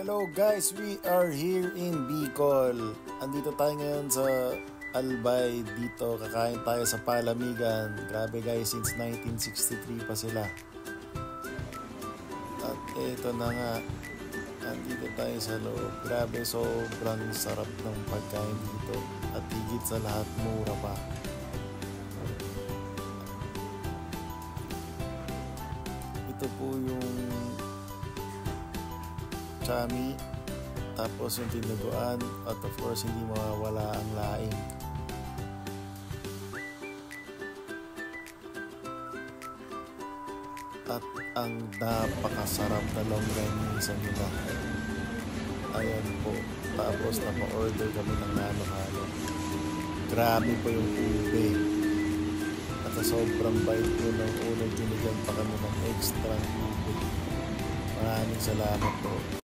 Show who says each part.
Speaker 1: Hello guys, we are here in Bicol. Andito tayo ngayon sa Albay. Dito kakain tayo sa Palamigan. Grabe guys, since 1963 pa sila. At eto na nga, andito tayo sa loob. Grabe, sobrang sarap ng pagkain dito. At higit sa lahat, mura pa. Ito po yung chami, tapos yung tinuguan, at of course hindi mawawala ang laing. At ang napakasarap na longganisa nila. Ayan po. Tapos napa-order kami ng halo-halo. Grabe po yung ube. At sobrang bait po ng unang binigyan pa kami ng extra ube. Maraming salamat po.